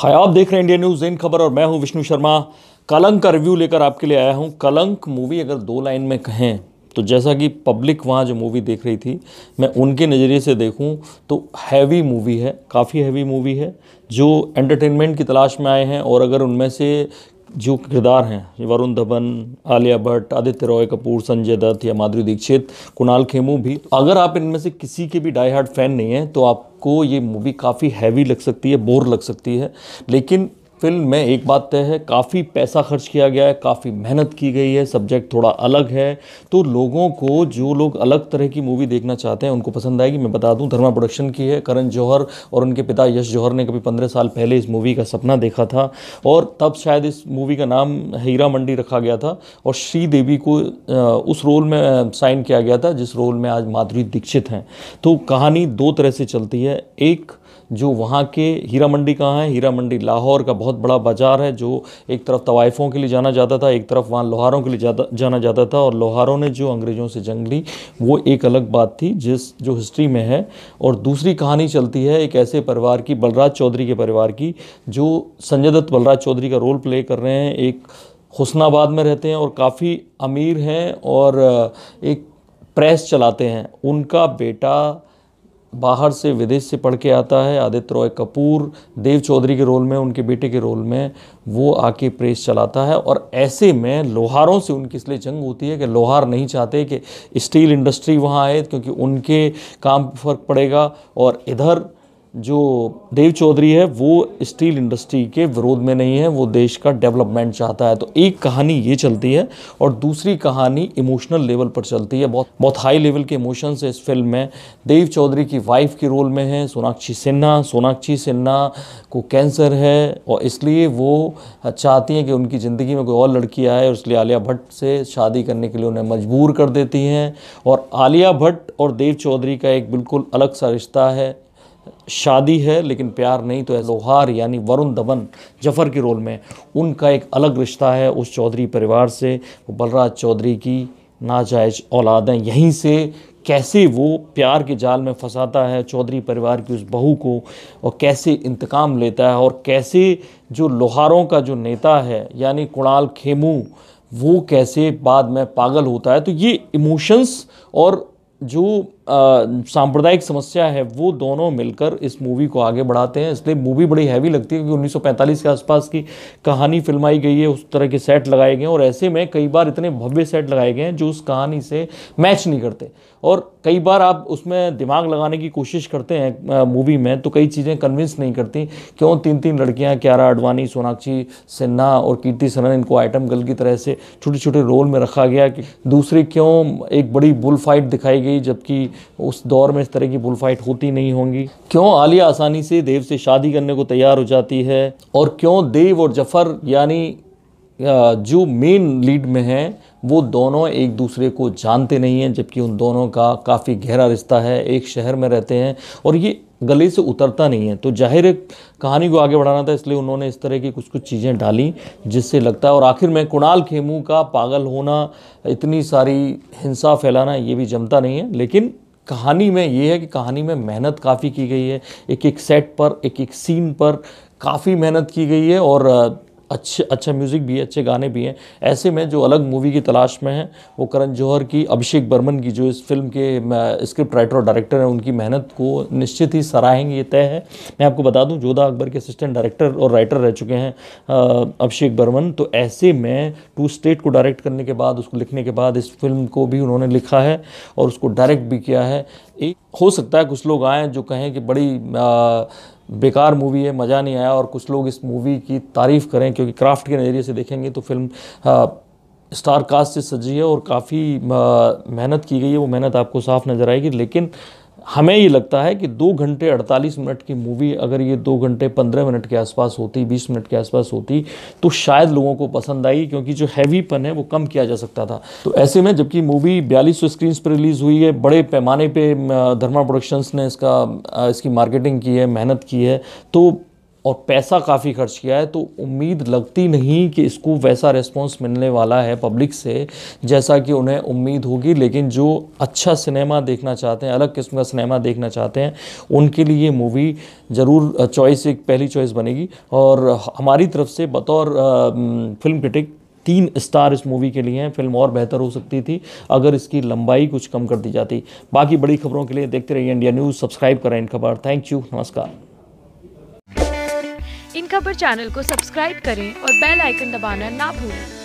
हाय, आप देख रहे हैं इंडिया न्यूज़ इन खबर और मैं हूं विष्णु शर्मा। कलंक का रिव्यू लेकर आपके लिए आया हूं। कलंक मूवी अगर दो लाइन में कहें तो जैसा कि पब्लिक वहाँ जो मूवी देख रही थी, मैं उनके नज़रिए से देखूं तो हैवी मूवी है, काफ़ी हैवी मूवी है। जो एंटरटेनमेंट की तलाश में आए हैं और अगर उनमें से जो किरदार हैं वरुण धवन, आलिया भट्ट, आदित्य रॉय कपूर, संजय दत्त या माधुरी दीक्षित, कुणाल खेमू भी, अगर आप इनमें से किसी के भी डाई हार्ड फैन नहीं हैं तो आपको ये मूवी काफ़ी हैवी लग सकती है, बोर लग सकती है। लेकिन फिल्म में एक बात तय है, काफ़ी पैसा खर्च किया गया है, काफ़ी मेहनत की गई है, सब्जेक्ट थोड़ा अलग है, तो लोगों को, जो लोग अलग तरह की मूवी देखना चाहते हैं उनको पसंद आएगी। मैं बता दूं, धर्मा प्रोडक्शन की है। करण जौहर और उनके पिता यश जौहर ने कभी 15 साल पहले इस मूवी का सपना देखा था और तब शायद इस मूवी का नाम हीरा मंडी रखा गया था और श्रीदेवी को उस रोल में साइन किया गया था जिस रोल में आज माधुरी दीक्षित हैं। तो कहानी दो तरह से चलती है। एक, जो वहाँ के हीरा मंडी कहाँ है, हीरा मंडी लाहौर का बहुत बड़ा बाज़ार है, जो एक तरफ तवाइफ़ों के लिए जाना जाता था, एक तरफ वहाँ लोहारों के लिए जाना जाता था। और लोहारों ने जो अंग्रेज़ों से जंग ली वो एक अलग बात थी जो हिस्ट्री में है। और दूसरी कहानी चलती है एक ऐसे परिवार की, बलराज चौधरी के परिवार की, जो संजय दत्त बलराज चौधरी का रोल प्ले कर रहे हैं। एक हुस्नाबाद में रहते हैं और काफ़ी अमीर हैं और एक प्रेस चलाते हैं। उनका बेटा बाहर से, विदेश से पढ़ के आता है। आदित्य रॉय कपूर देव चौधरी के रोल में, उनके बेटे के रोल में वो आके प्रेस चलाता है। और ऐसे में लोहारों से उनकी इसलिए जंग होती है कि लोहार नहीं चाहते कि स्टील इंडस्ट्री वहाँ आए क्योंकि उनके काम पर फर्क पड़ेगा। और इधर जो देव चौधरी है वो स्टील इंडस्ट्री के विरोध में नहीं है, वो देश का डेवलपमेंट चाहता है। तो एक कहानी ये चलती है और दूसरी कहानी इमोशनल लेवल पर चलती है। बहुत बहुत हाई लेवल के इमोशंस है इस फिल्म में। देव चौधरी की वाइफ के रोल में है सोनाक्षी सिन्हा। सोनाक्षी सिन्हा को कैंसर है और इसलिए वो चाहती हैं कि उनकी ज़िंदगी में कोई और लड़की आए और इसलिए आलिया भट्ट से शादी करने के लिए उन्हें मजबूर कर देती हैं। और आलिया भट्ट और देव चौधरी का एक बिल्कुल अलग सा रिश्ता है, शादी है लेकिन प्यार नहीं। तो लोहार यानी वरुण धवन जफर के रोल में, उनका एक अलग रिश्ता है उस चौधरी परिवार से। वो बलराज चौधरी की नाजायज औलाद हैं। यहीं से कैसे वो प्यार के जाल में फंसाता है चौधरी परिवार की उस बहू को और कैसे इंतकाम लेता है और कैसे जो लोहारों का जो नेता है यानी कुणाल खेमू, वो कैसे बाद में पागल होता है। तो ये इमोशंस और जो सांप्रदायिक समस्या है वो दोनों मिलकर इस मूवी को आगे बढ़ाते हैं। इसलिए मूवी बड़ी हैवी लगती है क्योंकि 1945 के आसपास की कहानी फिल्माई गई है, उस तरह के सेट लगाए गए हैं और ऐसे में कई बार इतने भव्य सेट लगाए गए हैं जो उस कहानी से मैच नहीं करते। और कई बार आप उसमें दिमाग लगाने की कोशिश करते हैं मूवी में तो कई चीज़ें कन्विंस नहीं करती। क्यों तीन तीन लड़कियां, क्यारा आडवाणी, सोनाक्षी सिन्हा और कीर्ति सनन, इनको आइटम गर्ल की तरह से छोटे छोटे रोल में रखा गया? कि दूसरी, क्यों एक बड़ी बुल फाइट दिखाई गई जबकि उस दौर में इस तरह की बुल फाइट होती नहीं होंगी? क्यों आलिया आसानी से देव से शादी करने को तैयार हो जाती है? और क्यों देव और जफर यानी जो मेन लीड में हैं वो दोनों एक दूसरे को जानते नहीं हैं जबकि उन दोनों का काफ़ी गहरा रिश्ता है, एक शहर में रहते हैं और ये गले से उतरता नहीं है। तो जाहिर है कहानी को आगे बढ़ाना था, इसलिए उन्होंने इस तरह की कुछ कुछ चीज़ें डाली जिससे लगता है। और आखिर में कुणाल खेमू का पागल होना, इतनी सारी हिंसा फैलाना, ये भी जमता नहीं है। लेकिन कहानी में ये है कि कहानी में मेहनत काफ़ी की गई है, एक एक सेट पर, एक एक सीन पर काफ़ी मेहनत की गई है और अच्छा म्यूज़िक भी है, अच्छे गाने भी हैं। ऐसे में जो अलग मूवी की तलाश में है वो करण जौहर की, अभिषेक बर्मन की, जो इस फिल्म के स्क्रिप्ट राइटर और डायरेक्टर हैं, उनकी मेहनत को निश्चित ही सराहेंगे, ये तय है। मैं आपको बता दूं, जोधा अकबर के असिस्टेंट डायरेक्टर और राइटर रह चुके हैं अभिषेक बर्मन। तो ऐसे में टू स्टेट को डायरेक्ट करने के बाद, उसको लिखने के बाद, इस फिल्म को भी उन्होंने लिखा है और उसको डायरेक्ट भी किया है। एक हो सकता है कुछ लोग आएँ जो कहें कि बड़ी बेकार मूवी है, मज़ा नहीं आया, और कुछ लोग इस मूवी की तारीफ़ करें क्योंकि क्राफ्ट के नज़रिए से देखेंगे तो फिल्म स्टार कास्ट से सजी है और काफ़ी मेहनत की गई है। वो मेहनत आपको साफ नज़र आएगी। लेकिन हमें ये लगता है कि 2 घंटे 48 मिनट की मूवी अगर ये 2 घंटे 15 मिनट के आसपास होती, 20 मिनट के आसपास होती तो शायद लोगों को पसंद आई, क्योंकि जो हैवीपन है वो कम किया जा सकता था। तो ऐसे में जबकि मूवी 4200 स्क्रीन्स पर रिलीज़ हुई है, बड़े पैमाने पे धर्मा प्रोडक्शंस ने इसकी मार्केटिंग की है, मेहनत की है, तो और पैसा काफ़ी खर्च किया है, तो उम्मीद लगती नहीं कि इसको वैसा रिस्पॉन्स मिलने वाला है पब्लिक से जैसा कि उन्हें उम्मीद होगी। लेकिन जो अच्छा सिनेमा देखना चाहते हैं, अलग किस्म का सिनेमा देखना चाहते हैं, उनके लिए ये मूवी ज़रूर चॉइस, एक पहली चॉइस बनेगी। और हमारी तरफ से बतौर फिल्म क्रिटिक 3 स्टार इस मूवी के लिए हैं। फिल्म और बेहतर हो सकती थी अगर इसकी लंबाई कुछ कम कर दी जाती। बाकी बड़ी खबरों के लिए देखते रहिए इंडिया न्यूज़। सब्सक्राइब करें इन खबर। थैंक यू, नमस्कार। इन खबर चैनल को सब्सक्राइब करें और बेल आइकन दबाना ना भूलें।